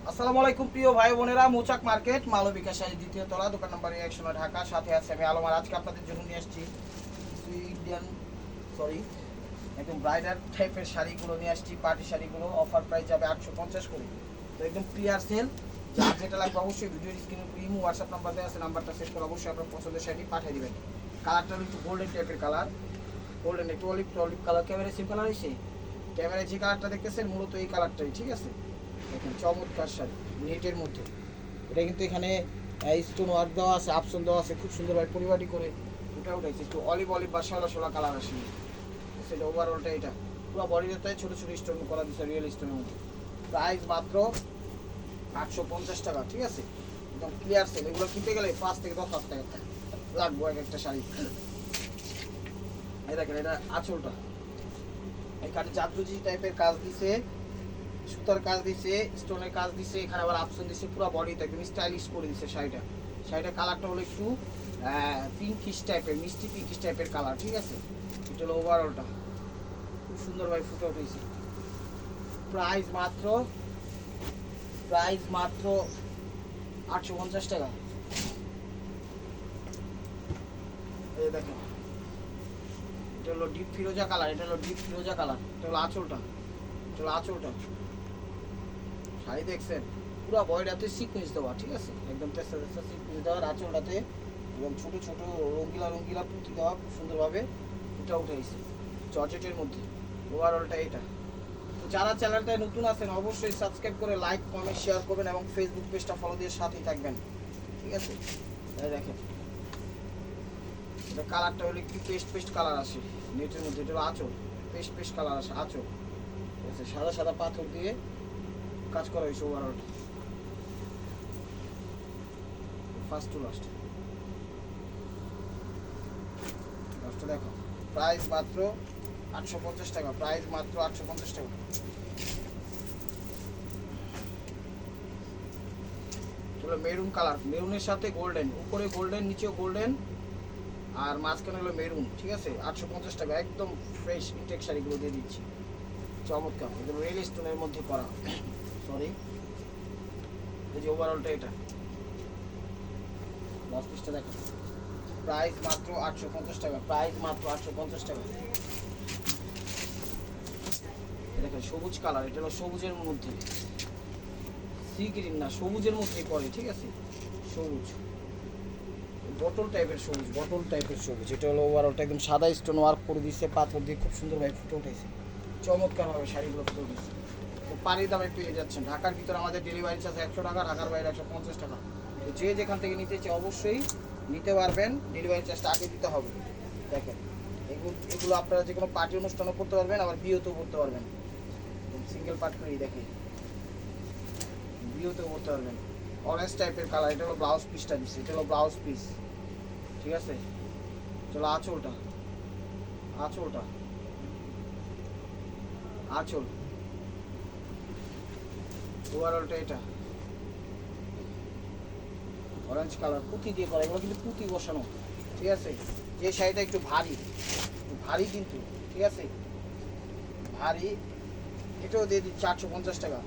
আসসালামু আলাইকুম প্রিয় ভাই বোনেরা, মৌচাক মার্কেট মালবিকা শাড়ি দ্বিতীয় তলা, দোকান নম্বর 109 ঢাকা। সাথে আছে আমি আলম। আর আজকে আপনাদের জন্য নিয়ে আসছি ইন্ডিয়ান একদম ব্রাইডাল টাইপের শাড়িগুলো নিয়ে আসছি। পার্টি শাড়িগুলো অফার প্রাইস যাবে 850 করে। তো একদম ক্লিয়ার সেল। যার যেটা লাগবে অবশ্যই ভিডিওর স্ক্রিনে ইমো হোয়াটসঅ্যাপ নাম্বার দেওয়া আছে, নাম্বারটা সেট করে অবশ্যই আপনার পছন্দের শাড়ি পাঠিয়ে দিবেন। কালারটা হলো একটু গোল্ডেন টাইপের কালার, গোল্ডেন একটু অলিভ কালার। ক্যামেরায় সেম কালার এসে ক্যামেরায় যে কালারটা দেখতেছেন মূলত এই কালারটাই, ঠিক আছে। দেখেন চমৎকার শাড়ি নেটের মধ্যে। এটা কিন্তু এখানে স্টোন ওয়ার্ক দেওয়া আছে, আপসন দেওয়া আছে, খুব সুন্দরভাবে পরিপাটি করে ওটা উঠাইছে। একটু অলিভ বা সোলা কালার আসে সেটা ওভারঅলটা। এটা পুরো বডিটাতে ছোটো ছোটো স্টোন করা দিচ্ছে রিয়েল স্টোনের মধ্যে। প্রাইস মাত্র 850 টাকা, ঠিক আছে। একদম ক্লিয়ার সেল। এগুলো কিনতে গেলে 5 থেকে 10 হাজার টাকা লাগবে এক একটা শাড়ি। এই দেখেন এটা আঁচলটা, এখানে জাদরুজি টাইপের কাজ দিছে, সুতার কাজ দিছে, স্টোনের কাজ দিছে, এখানে আবার আপসন দিছে, পুরো বডিটা একদম স্টাইলিশ করে দিছে শাড়িটা। শাড়িটার কালারটা হলো একটু পিঙ্কিশ টাইপের, মিষ্টি পিঙ্কিশ টাইপের কালার, ঠিক আছে। এটা হলো ওভারঅলটা, খুব সুন্দরভাবে ফুটে উঠেছে। প্রাইস মাত্র 850 টাকা। এই দেখেন এটা হলো ডিপ ফিরোজা কালার, এটা হলো আঁচলটা, শাড়ি দেখছেন পুরো বডিটাতে সিকোয়েন্স দেওয়া, ঠিক আছে। একদম তেস্তা সিকোয়েন্স দেওয়া, আঁচলটাতে এবং ছোটো ছোটো রঙ্গিলা পুঁতি দেওয়া, খুব সুন্দরভাবে ফুটে উঠেছে জর্জেটের মধ্যে। ওভারঅলটা এটা। তো যারা চ্যানেলটায় নতুন আছেন অবশ্যই সাবস্ক্রাইব করে লাইক কমেন্ট শেয়ার করবেন এবং ফেসবুক পেজটা ফলো দিয়ে সাথেই থাকবেন, ঠিক আছে। দেখেন এটা কালারটা হলো একটু পেস্ট কালার আসে নেটের মধ্যে। এটা হলো আঁচল, পেস্ট কালার আসে আঁচল, ঠিক আছে। সাদা পাথর দিয়ে কাজ করা হয়েছে ওভারঅলটা, ফার্স্ট টু লাস্ট দেখো। প্রাইস মাত্র 850 টাকা, প্রাইস মাত্র 850 টাকা। হলো মেরুন কালার, মেরুনের সাথে গোল্ডেন, উপরে গোল্ডেন নিচেও গোল্ডেন আর মাঝখানে হলো মেরুন, ঠিক আছে। 850 টাকা, একদম ফ্রেশ ইনটেক শাড়িগুলো দিয়ে দিচ্ছি, চমৎকার একদম রিয়েল স্টোনের মধ্যে করা। সরি, এই যে ওভারঅলটা এটা লাস্ট পিসটা দেখো। প্রাইস মাত্র 850 টাকা, প্রাইস মাত্র 850 টাকা। দেখেন সবুজ কালার, এটা হলো সবুজের মধ্যে, সি গ্রিন না সবুজের মধ্যেই পড়ে, ঠিক আছে। সবুজ বটল টাইপের সবুজ, এটা হলো ওভারঅলটা একদম সাদা স্টোন ওয়ার্ক করে দিচ্ছে, পাথর দিয়ে খুব সুন্দরভাবে ফুটে উঠেছে, চমৎকারভাবে শাড়িগুলো ফুটে উঠেছে। তো পানির দামে পেয়ে যাচ্ছেন। ঢাকার ভিতরে আমাদের ডেলিভারি চার্জ 100 টাকা, ঢাকার বাইরে 150 টাকা। তো যে যেখান থেকে নিতে চাই অবশ্যই নিতে পারবেন, ডেলিভারি চার্জটা আগে দিতে হবে। দেখেন এগুলো আপনারা যে কোনো পার্টি অনুষ্ঠানও করতে পারবেন, আবার বিয়েতেও করতে পারবেন। সিঙ্গেল পার্ট করেই দেখে বিয়েতেও করতে পারবেন। অরেঞ্জ টাইপের কালার, এটা হলো ব্লাউজ পিসটা দিচ্ছে, এটা হলো ব্লাউজ পিস, ঠিক আছে। চলো আঁচল ওভারঅলটা এটা অরেঞ্জ কালার, পুঁতি দিয়ে করা, এগুলো কিন্তু পুঁতি বসানো, ঠিক আছে। যে শাড়িটা একটু ভারী কিন্তু, ঠিক আছে, ভারী, এটাও দিয়ে দিচ্ছি 850 টাকা।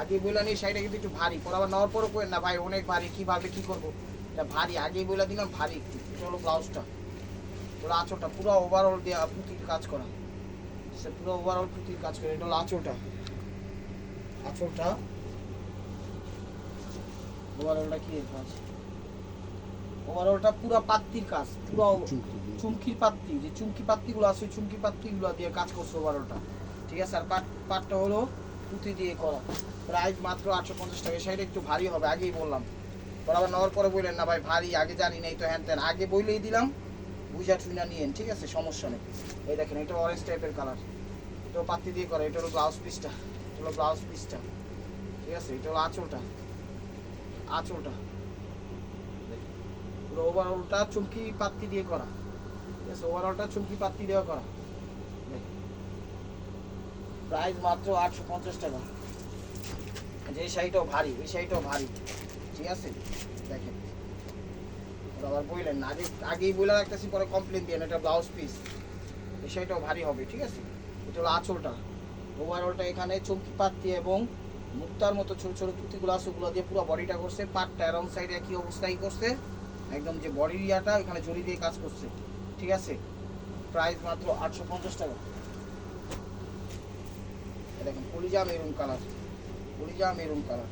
আগে বললাম এই শাড়িটা কিন্তু একটু ভারী, পর আবার নেওয়ার পরও করেন না ভাই অনেক ভারী, কীভাবে কী করবো, এটা ভারী, আগেই বলে দিলাম ভারী একটু। এটা হলো ব্লাউজটা, ওটা আঁচলটা পুরো ওভারঅল দেওয়া পুঁতির কাজ করা, পুরো ওভারঅল পুঁতির কাজ করে। এটা হলো আঁচলটা ওভারঅলটা কি কাজ, ওভারঅলটা পুরো পাত্তির কাজ, পুরো চুমকির পাত্তি, যে চুমকি পাত্তিগুলো আছে চুমকি পাত্তিগুলো দিয়ে কাজ করছে ওভারঅলটা, ঠিক আছে। আর পাটটা হলো পুঁতি দিয়ে করা। প্রাইস মাত্র 850 টাকা। শাড়িটা একটু ভারী হবে, আগেই বললাম, পর আবার নেওয়ার পরে বললেন না ভাই ভারী, আগে জানি নাই তো হ্যান ত্যান, আগে বইলেই দিলাম, বুঝা টুইনা নিয়েন, ঠিক আছে, সমস্যা নেই। এই দেখেন এটা অরেঞ্জ টাইপের কালার, এটাও পাত্তি দিয়ে করা, এটা হলো ব্লাউজ পিসটা, ঠিক আছে। এটা হলো আঁচলটা পুরো ওভারঅলটা চুমকি পাত্তি দিয়ে করা, ঠিক আছে। ওভারঅলটা চুমকি পাত্তি দিয়ে করা। প্রাইস মাত্র 850 টাকা। যে শাড়িটাও ভারী, এই শাড়িটাও ভারী, ঠিক আছে। দেখেন আবার বললেন না, আগেই বলে রাখতেছি, পরে কমপ্লেন দিয়ে, এটা ব্লাউজ পিস, এই শাড়িটাও ভারী হবে, ঠিক আছে। এটা হলো আঁচলটা, ওভারঅলটা এখানে চুমকি পাত্তি এবং মুক্তার মতো ছোট ছোট পুঁতিগুলো আছে, ওগুলো দিয়ে পুরো বডিটা করছে। পাটটা অ্যারাউন্ড সাইডে একই অবস্থায় করছে, একদম যে বডির ইয়াটা এখানে জড়ি দিয়ে কাজ করছে, ঠিক আছে। প্রাইস মাত্র 850 টাকা। দেখেন কলিজা মেরুন কালার, কলিজা মেরুন কালার।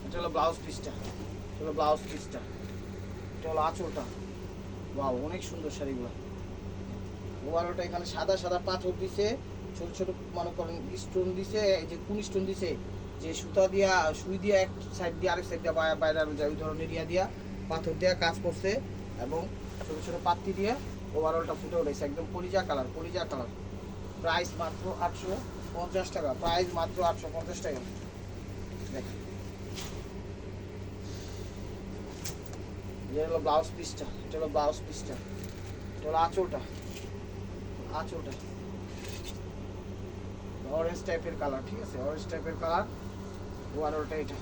এটা হলো ব্লাউজ পিসটা, এটা হলো ব্লাউজ পিসটা, এটা হলো আঁচলটা। ওয়াও, অনেক সুন্দর শাড়িগুলো। ওভারঅলটা এখানে সাদা সাদা পাথর দিছে, ছোট ছোট মনে করেন স্টোন দিছে, এই যে কোন স্টোন দিছে, যে সুতা দিয়া সুই দিয়া এক সাইড দিয়ে আরেক সাইড দিয়ে বাইরে যায় ওই ধরনের ইয়া দিয়া পাথর দিয়া কাজ করছে, এবং ছোট ছোট পাত্তি দিয়ে ওভারঅলটা ফুটে উঠেছে, একদম কলিজা কালার, কলিজা কালার। প্রাইস মাত্র 850 টাকা, প্রাইস মাত্র 850 টাকা। দেখেন এটা হলো ব্লাউজ পিসটা, এটা হলো ব্লাউজ পিসটা, এটা হলো আঁচলটা, আঁচলটা অরেঞ্জ টাইপের কালার, ঠিক আছে, অরেঞ্জ টাইপের কালার। ওভারঅলটা এটা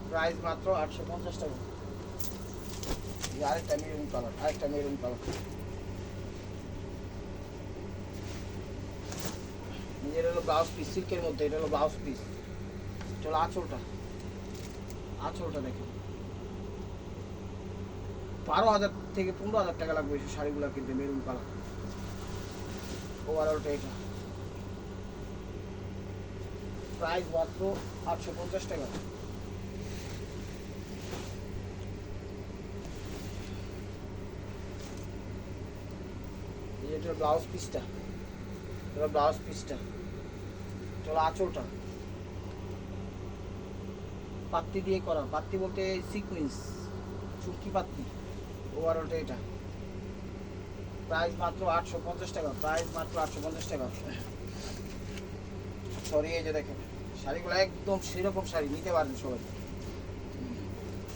প্রাইস মাত্র 850 টাকা। আরেকটা মেরুন কালার, আরেকটা মেরুন কালার। এটা হলো ব্লাউজ পিস সিল্কের মধ্যে, এটা হলো ব্লাউজ পিস, এটা হলো আঁচলটা, আঁচলটা দেখেন 12,000 থেকে 15,000 টাকা লাগবে এই শাড়িগুলো কিনতে, মেরুন কালার। ওভারঅলটা এটা প্রাইস মাত্র 850 টাকা। এটা ব্লাউজ পিসটা, এটা ব্লাউজ পিসটা, এটা হলো আঁচলটা, পাত্তি দিয়ে করা, পাত্তি বলতে সিকুয়েন্স, চুটকি পাত্তি। ওভারঅলটা এটা প্রাইস মাত্র 850 টাকা, প্রাইস মাত্র 850 টাকা। সরি, এই যে দেখেন শাড়িগুলো একদম সেরকম শাড়ি, নিতে পারেন সবাই।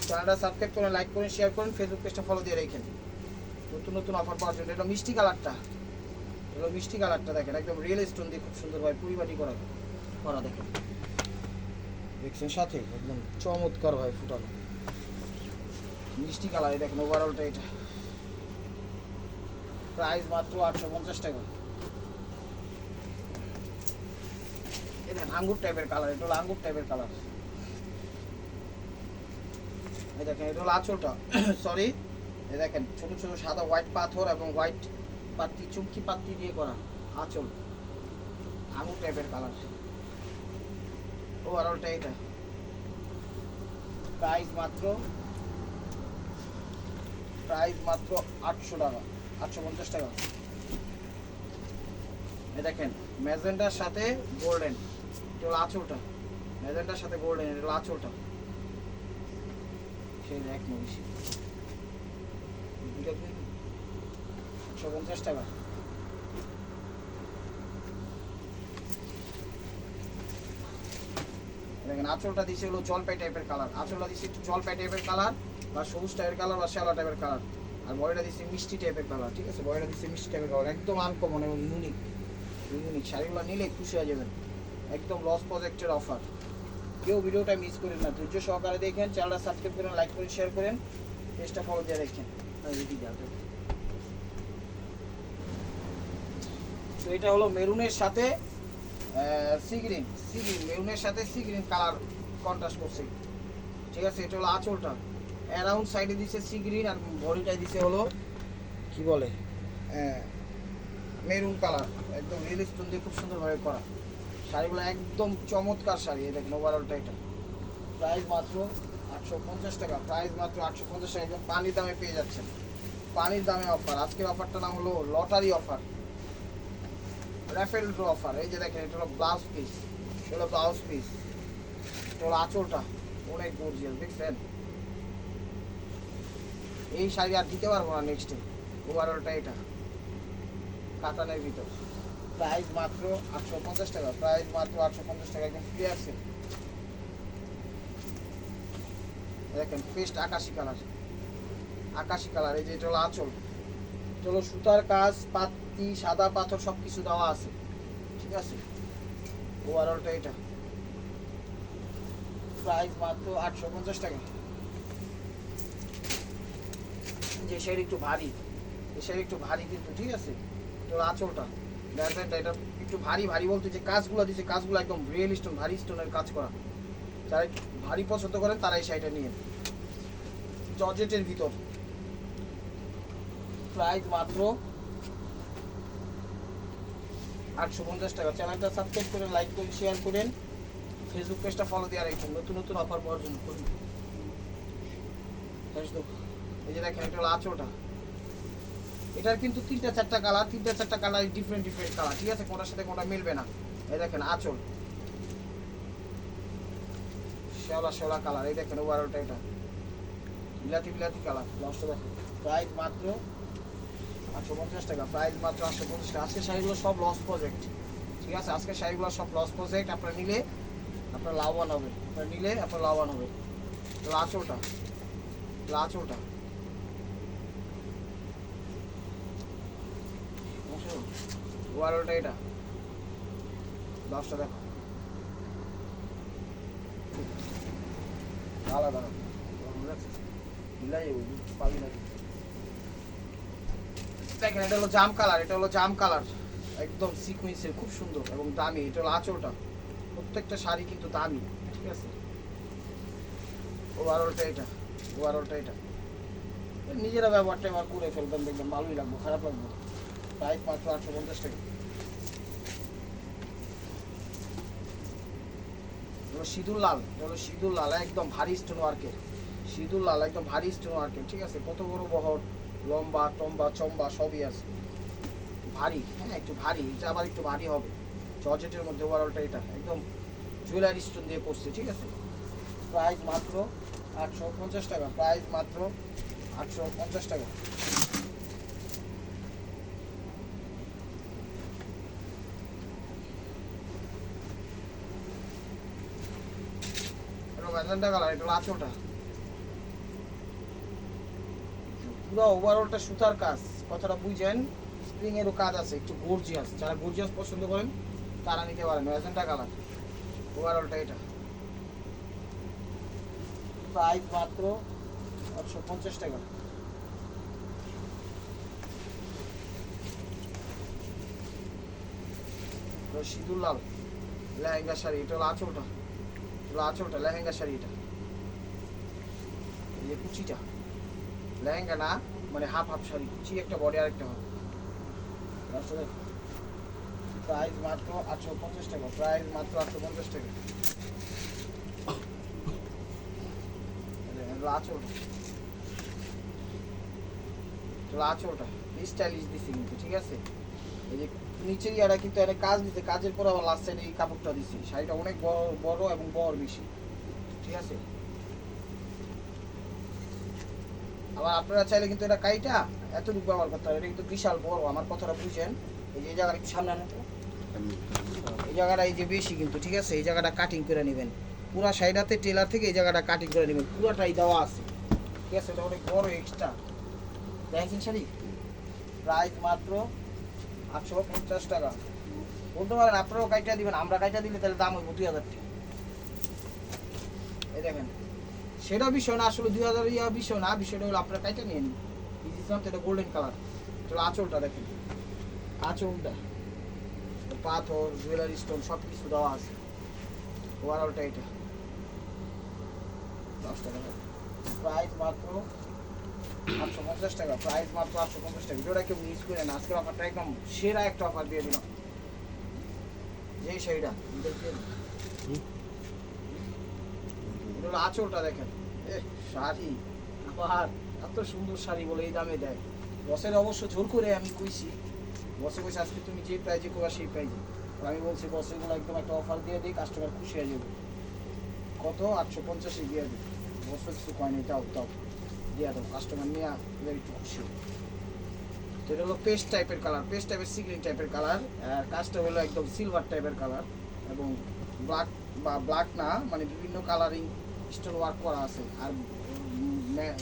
চ্যানেলটা সাবস্ক্রাইব করেন, লাইক করেন, শেয়ার করেন, ফেসবুক পেজটা ফলো দিয়ে রাখেন নতুন নতুন অফার পাওয়ার জন্য। এটা মিষ্টি কালারটা, এটা মিষ্টি কালারটা দেখেন, একদম রিয়েল স্টোন দিয়ে খুব সুন্দরভাবে পরিপাটি করা করা দেখেন, দেখছেন সাথে একদম চমৎকার ভাবে ফুটানো মিষ্টি কালার। দেখেন ওভারঅলটা এটা প্রাইস মাত্র 850 টাকা। এটা আঙ্গুর টাইপের কালার, এটা হলো আঙ্গুর টাইপের কালার। এই দেখেন এটা হলো আঁচলটা, সরি, এই দেখেন ছোট ছোট সাদা হোয়াইট পাথর এবং হোয়াইট পাত্তি, চুমকি পাত্তি দিয়ে করা আঁচল, আঙুর টাইপের কালার। ওভারঅলটা এটা প্রাইস মাত্র 800 টাকা, 850 টাকা। এই দেখেন ম্যাজেন্টার সাথে গোল্ডেন, এটা হলো আঁচলটা, ম্যাজেন্টার সাথে গোল্ডেন, এটা হলো আঁচলটা। সেই এক বেশি 850 টাকা। দেখেন আঁচলটা দিচ্ছে হলো জলপাই টাইপের কালার, আঁচলটা দিচ্ছে একটু জলপাই টাইপের কালার বা সবুজ টাইপের কালার বা শ্যাওলা টাইপের কালার, আর বডিটা দিচ্ছে মিষ্টি টাইপের কালার, ঠিক আছে, বডিটা দিচ্ছে মিষ্টি টাইপের কালার, একদম আনকমন এবং ইউনিক, ইউনিক শাড়িগুলো নিলে খুশি হয়ে যাবেন। একদম লস প্রজেক্টের অফার, কেউ ভিডিওটা মিস করেন না, ধৈর্য সহকারে দেখেন, চ্যানেলটা সাবস্ক্রাইব করেন, লাইক করেন, শেয়ার করেন, পেজটা ফলো দিয়ে রাখেন। তো এটা হলো মেরুনের সাথে সি গ্রিন, সি গ্রিন, মেরুনের সাথে সি গ্রিন কালার কন্ট্রাস্ট করছে, ঠিক আছে। এটা হলো আঁচলটা, অ্যারাউন্ড সাইডে দিছে সি গ্রিন, আর বডিটাই দিছে হলো কি বলে মেরুন কালার, একদম রিয়েল স্টোন দিয়ে খুব সুন্দরভাবে করা শাড়িগুলো, একদম চমৎকার শাড়ি। এই দেখেন ওভারঅলটা এটা প্রাইস মাত্র 850 টাকা, প্রাইস মাত্র 850 টাকা, একদম পানির দামে পেয়ে যাচ্ছেন, পানির দামে অফার। আজকের অফারটার নাম হলো lottery offer, raffle draw offer. এই যে দেখেন এটা হলো ব্লাউজ পিস, এটা হলো ব্লাউজ পিস, এটা হলো আঁচলটা, অনেক গর্জিয়াস দেখছেন। এই শাড়ি আর দিতে পারবো না নেক্সটে। ওভারঅলটা এটা কাতানের ভিতর, প্রাইস মাত্র 850 টাকা, প্রাইস মাত্র 850 টাকা, একদম ফ্রি আছে। দেখেন পেস্ট আকাশি কালার, আকাশি কালার। এই যে এটা হলো আঁচল, এটা হলো সুতার কাজ, পাত্তি, সাদা পাথর সব কিছু দেওয়া আছে, ঠিক আছে। ওভারঅলটা এটা প্রাইস মাত্র 850 টাকা। যে শাড়ি একটু ভারী, এই শাড়ি একটু ভারী কিন্তু, ঠিক আছে। এটা হলো আঁচলটা, ডিজাইনটা এটা একটু ভারী ভারী বলতে যে কাজগুলো দিচ্ছে কাজগুলো একদম রিয়েল স্টোন, ভারী স্টোনের কাজ করা। যারা ভারী পছন্দ করেন তারা এই শাড়িটা নিয়ে। জর্জেটের ভিতর, প্রাইস মাত্র 850 টাকা। চ্যানেলটা সাবস্ক্রাইব করেন, লাইক করেন, শেয়ার করেন, ফেসবুক পেজটা ফলো দিয়ে রাখবেন নতুন নতুন অফার পাওয়ার জন্য। এই যে দেখেন, এটা হলো আঁচলটা। এটার কিন্তু 3-4টা কালার, 3-4টা কালার ডিফারেন্ট ডিফারেন্ট কালার, ঠিক আছে? কোনটার সাথে কোনটা মিলবে না। এই দেখেন আঁচল, শ্যাওলা শ্যাওলা কালার। এই দেখেন ওভারঅলটা, এটা বিলাতি বিলাতি কালার। লসটা দেখেন, প্রাইস মাত্র 850 টাকা। প্রাইস মাত্র 850 টাকা। আজকের শাড়িগুলো সব লস প্রজেক্ট, ঠিক আছে? আজকের শাড়িগুলো সব লস প্রজেক্ট। আপনারা নিলে আপনার লাভবান হবে, আপনারা নিলে আপনার লাভবান হবে। আঁচলটা, আঁচলটা ওভারঅলটা, এটা দশটা দেখো আলাদা পাবি না। দেখেন এটা হলো জাম কালার, এটা হলো জাম কালার, একদম সিকুয়েন্সের, খুব সুন্দর এবং দামি। এটা হলো আঁচলটা। প্রত্যেকটা শাড়ি কিন্তু দামি, ঠিক আছে? ওভারঅলটা এটা, ওভারঅলটা এটা নিজেরা ব্যবহারটা এবার করে ফেলবেন, দেখবেন ভালোই লাগবে, খারাপ লাগবে। প্রাইস মাত্র 850 টাকা। সিঁদুর লাল, হলো সিঁদুর লাল, একদম ভারী স্টোন ওয়ার্কের। সিঁদুর লাল একদম ভারী স্টোন ওয়ার্কের, ঠিক আছে? কত বড় বহর, লম্বা টম্বা চম্বা সবই আছে, ভারী। হ্যাঁ একটু ভারী, এটা আবার একটু ভারী হবে। জর্জেটের মধ্যে ওভারঅলটা, এটা একদম জুয়েলারি স্টোন দিয়ে করছে, ঠিক আছে? প্রাইস মাত্র 850 টাকা। প্রাইস মাত্র 850 টাকা। ম্যাজেন্টা কালার, এটা হলো আঁচলটা। পুরো ওভারঅলটা সুতার কাজ, কথাটা বুঝেন। স্প্রিং এরও কাজ আছে, একটু গর্জিয়াস। যারা গর্জিয়াস পছন্দ করেন তারা নিতে পারেন। ম্যাজেন্টা কালার, ওভারঅলটা এটা। প্রাইস মাত্র 850 টাকা। সিঁদুর লাল লেহেঙ্গা শাড়ি, এটা হলো আঁচলটা, আঁচলটা লেহেঙ্গা শাড়ি। এটা এই যে কুচিটা, লেহেঙ্গা না মানে হাফ হাফ শাড়ি, কুচি একটা বডি আর একটা হবে। প্রাইস মাত্র 850 টাকা। প্রাইস মাত্র 850 টাকা। আঁচলটা স্টাইলিশ দিচ্ছে কিন্তু, ঠিক আছে? এই যে নিচের ইয়াটা কিন্তু একটা কাজ দিতে, কাজের পর আবার লাস্ট সাইডে এই কাপড়টা দিচ্ছি। শাড়িটা অনেক বড় বড় এবং বড় বেশি, ঠিক আছে? আবার আপনারা চাইলে কিন্তু এটা কাইটা এতটুকু ব্যবহার করতে হবে। এটা কিন্তু বিশাল বড়, আমার কথাটা বুঝেন। এই যে জায়গাটা একটু সামনে আনো, এই জায়গাটা এই যে বেশি কিন্তু, ঠিক আছে? এই জায়গাটা কাটিং করে নেবেন পুরা শাড়িটাতে, টেলার থেকে এই জায়গাটা কাটিং করে নেবেন, পুরাটাই দেওয়া আছে, ঠিক আছে? এটা অনেক বড় এক্সট্রা। দেখেন শাড়ি, প্রাইস মাত্র 850 টাকা। বলতে পারেন আপনারাও কাইটা দিবেন, আমরা কাইটা দিলে তাহলে দাম হইব 2000 টাকা। এই দেখেন, সেটা বিষয় না, আসলে 2000 ইয়া বিষয় না, বিষয়টা হলো আপনারা কাইটা নিয়ে নিন। এটা গোল্ডেন কালার, এটা আঁচলটা দেখেন, আঁচলটা পাথর জুয়েলারি স্টোন সব কিছু দেওয়া আছে। ওভারঅলটা এটা 10 টাকা। প্রাইস মাত্র 850 টাকা। প্রাইস মাত্র 850 টাকা। ভিডিওটা কেউ মিস করে না, আজকের অফারটা একদম সেরা একটা অফার দিয়ে দিলাম। যেই শাড়িটা আঁচলটা দেখেন, শাড়ি আবার এত সুন্দর শাড়ি বলে এই দামে দেয়। বসের অবশ্য জোর করে আমি কইছি, বসে কইছে আজকে তুমি যে প্রাইজে করবা সেই প্রাইজে। আমি বলছি বস এগুলো একদম একটা অফার দিয়ে দিই, কাস্টমার খুশি হয়ে যাবে। কত? 850 দিয়ে দিই। বস কিছু কয়নি, তাও দিয়ে দাও, কাস্টমার নিয়ে একটু খুশি। তো এটা হলো পেস্ট টাইপের কালার, পেস্ট টাইপের সিগ্রিন টাইপের কালার। আর কাজটা হলো একদম সিলভার টাইপের কালার এবং ব্ল্যাক বা ব্ল্যাক না মানে বিভিন্ন কালারিং স্টোন ওয়ার্ক করা আছে। আর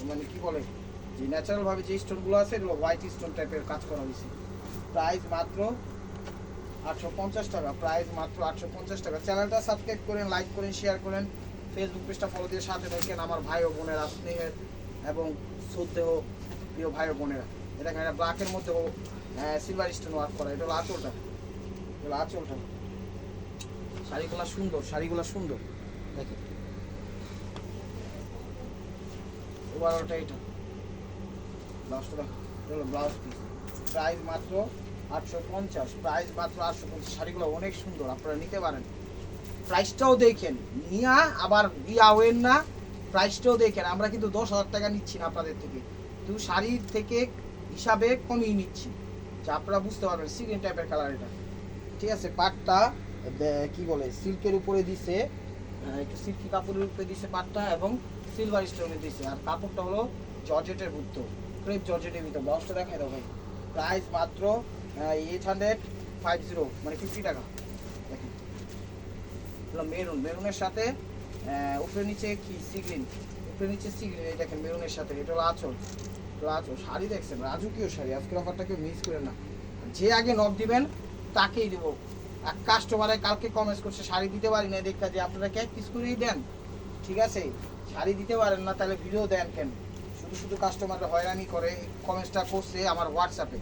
মানে কি বলে যে ন্যাচারালভাবে যে স্টোনগুলো আছে এগুলো হোয়াইট স্টোন টাইপের কাজ করা হয়েছে। প্রাইস মাত্র 850 টাকা। প্রাইস মাত্র 850 টাকা। চ্যানেলটা সাবস্ক্রাইব করেন, লাইক করেন, শেয়ার করেন, ফেসবুক পেজটা ফলো দিয়ে সাথে থাকেন। আমার ভাই ও বোনেরা, স্নেহের এবং শ্রদ্ধেয় প্রিয় ভাই ও বোনেরা, এটা ব্ল্যাকের মধ্যে সিলভার স্টোন ওয়ার্ক করা। এটা হলো আঁচলটা, আঁচলটা, শাড়িগুলো সুন্দর, শাড়িগুলো সুন্দর দেখেন। ওভারঅলটা এটা ব্লাউজটা দেখো, এটা হলো ব্লাউজ পিস, প্রাইস মাত্র 850, প্রাইস মাত্র 850। শাড়িগুলো অনেক সুন্দর, আপনারা নিতে পারেন। প্রাইসটাও দেখেন, নিয়া আবার হবেন না, প্রাইসটাও দেখেন। আমরা কিন্তু 10,000 টাকা নিচ্ছি না আপনাদের থেকে, কিন্তু শাড়ির থেকে হিসাবে কমিয়ে নিচ্ছি, যা আপনারা বুঝতে পারবেন। সিগ্রিন টাইপের কালার এটা, ঠিক আছে। পাটটা কি বলে সিল্কের উপরে দিছে, একটু সিল্কি কাপড়ের উপরে দিছে পাটটা, এবং সিলভার স্টোনে দিছে। আর কাপড়টা হলো জর্জেটের ভিতর, ক্রেপ জর্জেটের ভিতর। ব্লাউজটা দেখাই দাও ভাই, প্রাইস মাত্র 850, মানে 50 টাকা। দেখেন মেরুন, মেরুনের সাথে উপরে নিচে কি সিগ্রিন, উপরে নিচে সিগ্রিন, এই দেখেন মেরুনের সাথে। এটা হলো আঁচল, আঁচল। শাড়ি দেখছেন রাজকীয় শাড়ি, আজকের অফারটা কেউ মিস করে না। যে আগে নক দিবেন তাকেই দেবো। এক কাস্টমারে কালকে কমেন্টস করছে শাড়ি দিতে পারি না, দেখা যে আপনারা কে পিস করেই দেন, ঠিক আছে। শাড়ি দিতে পারেন না তাহলে ভিডিও দেন কেন? শুধু শুধু কাস্টমাররা হয়রানি করে। কমেন্টসটা করছে আমার হোয়াটসঅ্যাপে,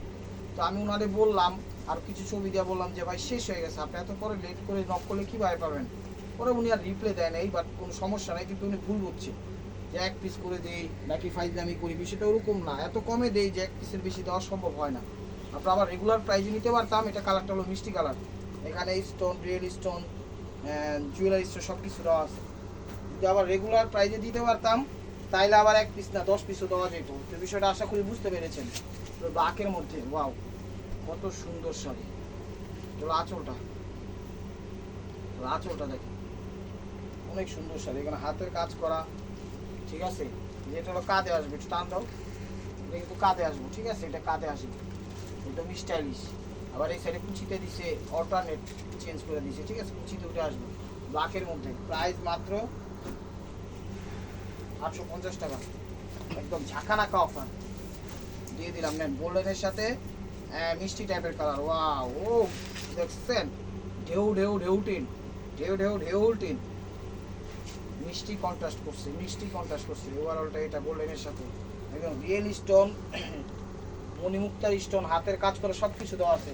তো আমি ওনাদের বললাম, আর কিছু ছবি দিয়ে বললাম যে ভাই শেষ হয়ে গেছে, আপনি এত পরে লেট করে নক করলে কীভাবে পাবেন। পরে উনি আর রিপ্লাই দেয় নাই, বাট কোনো সমস্যা নেই, কিন্তু উনি ভুল বুঝছে যে এক পিস করে দেই নাকি ফাইজলামি করি, বিষয়টা ওরকম না। এত কমে দেই যে এক পিসের বেশি দেওয়া সম্ভব হয় না। আপনার আবার রেগুলার প্রাইজে নিতে পারতাম। এটা কালারটা হলো মিষ্টি কালার, এখানে stone, real stone, jewellery stone সব কিছু দেওয়া আছে। যদি আবার রেগুলার প্রাইজে দিতে পারতাম তাইলে আবার এক পিস না 10 পিসও দেওয়া যেত। তো বিষয়টা আশা করি বুঝতে পেরেছেন। ব্ল্যাকের মধ্যে ওয়াও, কত সুন্দর শাড়ি। এগুলো আঁচলটা, আঁচলটা দেখেন অনেক সুন্দর শাড়ি, এখানে হাতের কাজ করা, ঠিক আছে। যেটা হলো কাঁধে আসবে, একটু টান দাও, এটা কিন্তু কাঁধে আসবো, ঠিক আছে। এটা কাঁধে আসবে, একদম স্টাইলিশ। আবার এই সাইডে কুচিতে দিছে, অল্টারনেট চেঞ্জ করে দিছে, ঠিক আছে। কুচিতে উঠে আসবে ব্ল্যাকের মধ্যে, প্রাইস মাত্র 850 টাকা, একদম ঝাঁকানাকা অফার দিয়ে দিলাম। নেন গোল্ডেনের সাথে মিষ্টি টাইপের কালার, ওয়াও। ও দেখছেন, ঢেউ ঢেউ ঢেউটিন, ঢেউ ঢেউ ঢেউটিন, মিষ্টি কন্ট্রাস্ট করছে, মিষ্টি কন্ট্রাস্ট করছে। ওভারঅলটা এটা গোল্ডেনের সাথে একদম রিয়েল স্টোন, মণিমুক্তার স্টোন, হাতের কাজ করে সব কিছু দেওয়া আছে।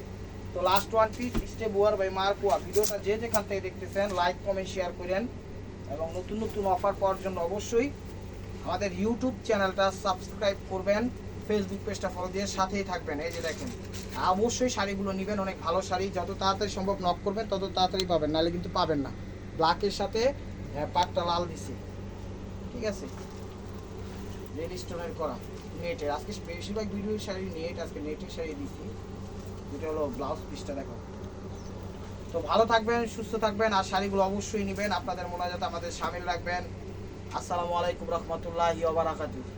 তো লাস্ট ওয়ান পিস স্টেপ ওয়ার বাই মারকুয়া। ভিডিওটা যে যেখান থেকে দেখতেছেন লাইক কমেন্ট শেয়ার করেন, এবং নতুন নতুন অফার পাওয়ার জন্য অবশ্যই আমাদের ইউটিউব চ্যানেলটা সাবস্ক্রাইব করবেন, ফেসবুক পেজটা ফলো দিয়ে সাথেই থাকবেন। এই যে দেখেন, অবশ্যই শাড়িগুলো নেবেন, অনেক ভালো শাড়ি। যত তাড়াতাড়ি সম্ভব নক করবেন তত তাড়াতাড়ি পাবেন, নাহলে কিন্তু পাবেন না। ব্ল্যাকের সাথে পাটটা লাল দিছি, ঠিক আছে। রেড স্টোনের করা, নেটের। আজকে বেশিরভাগ ভিডিওর শাড়ি নেট, আজকে নেটের শাড়ি দিছি। এটা হলো ব্লাউজ পিসটা দেখো। তো ভালো থাকবেন, সুস্থ থাকবেন, আর শাড়িগুলো অবশ্যই নেবেন। আপনাদের মোনাজাত আমাদের সামিল রাখবেন। আসসালামু আলাইকুম রহমতুল্লাহি ওয়া বারাকাতুহু।